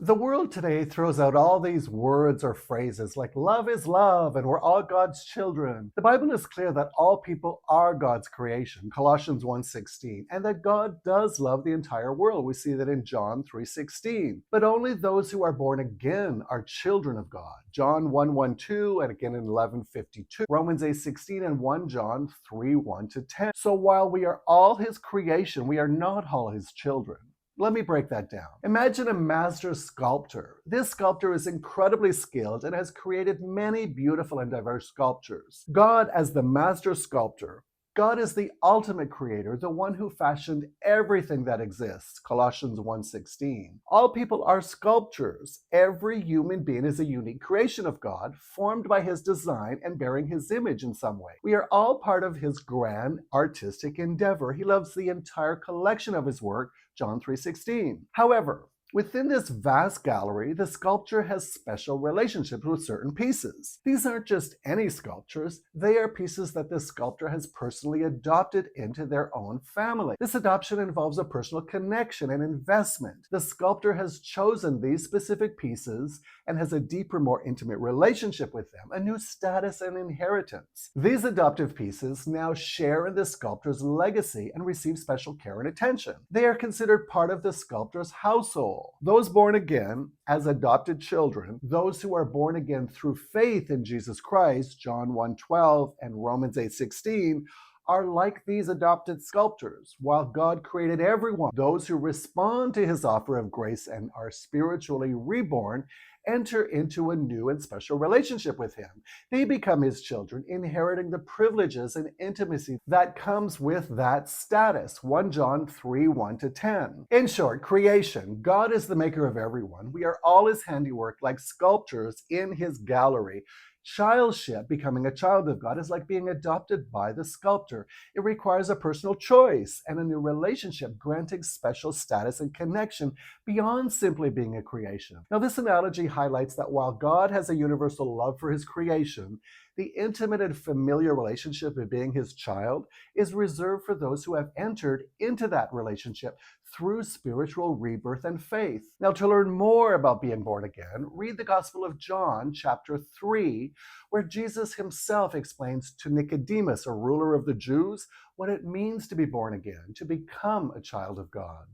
The world today throws out all these words or phrases like love is love and we're all God's children. The Bible is clear that all people are God's creation, Colossians 1:16, and that God does love the entire world. We see that in John 3:16. But only those who are born again are children of God. John 1:1-2 and again in 11:52, Romans 8:16 and 1 John 3:1-10. So while we are all his creation, we are not all his children. Let me break that down. Imagine a master sculptor. This sculptor is incredibly skilled and has created many beautiful and diverse sculptures. God, as the master sculptor, God is the ultimate creator, the one who fashioned everything that exists, Colossians 1:16. All people are sculptures. Every human being is a unique creation of God, formed by his design and bearing his image in some way. We are all part of his grand artistic endeavor. He loves the entire collection of his work, John 3:16. However, within this vast gallery, the sculpture has special relationships with certain pieces. These aren't just any sculptures, they are pieces that the sculptor has personally adopted into their own family. This adoption involves a personal connection and investment. The sculptor has chosen these specific pieces and has a deeper, more intimate relationship with them, a new status and inheritance. These adoptive pieces now share in the sculptor's legacy and receive special care and attention. They are considered part of the sculptor's household. Those born again as adopted children, those who are born again through faith in Jesus Christ, John 1:12 and Romans 8:16, are like these adopted sculptors. While God created everyone, those who respond to his offer of grace and are spiritually reborn enter into a new and special relationship with him. They become his children, inheriting the privileges and intimacy that comes with that status. 1 John 3:1-10. In short, creation. God is the maker of everyone. We are all his handiwork, like sculptures in his gallery. Childship, becoming a child of God, is like being adopted by the sculptor. It requires a personal choice and a new relationship, granting special status and connection beyond simply being a creation. Now, this analogy highlights that while God has a universal love for his creation, the intimate and familiar relationship of being his child is reserved for those who have entered into that relationship through spiritual rebirth and faith. Now, to learn more about being born again, read the Gospel of John, chapter 3, where Jesus himself explains to Nicodemus, a ruler of the Jews, what it means to be born again, to become a child of God.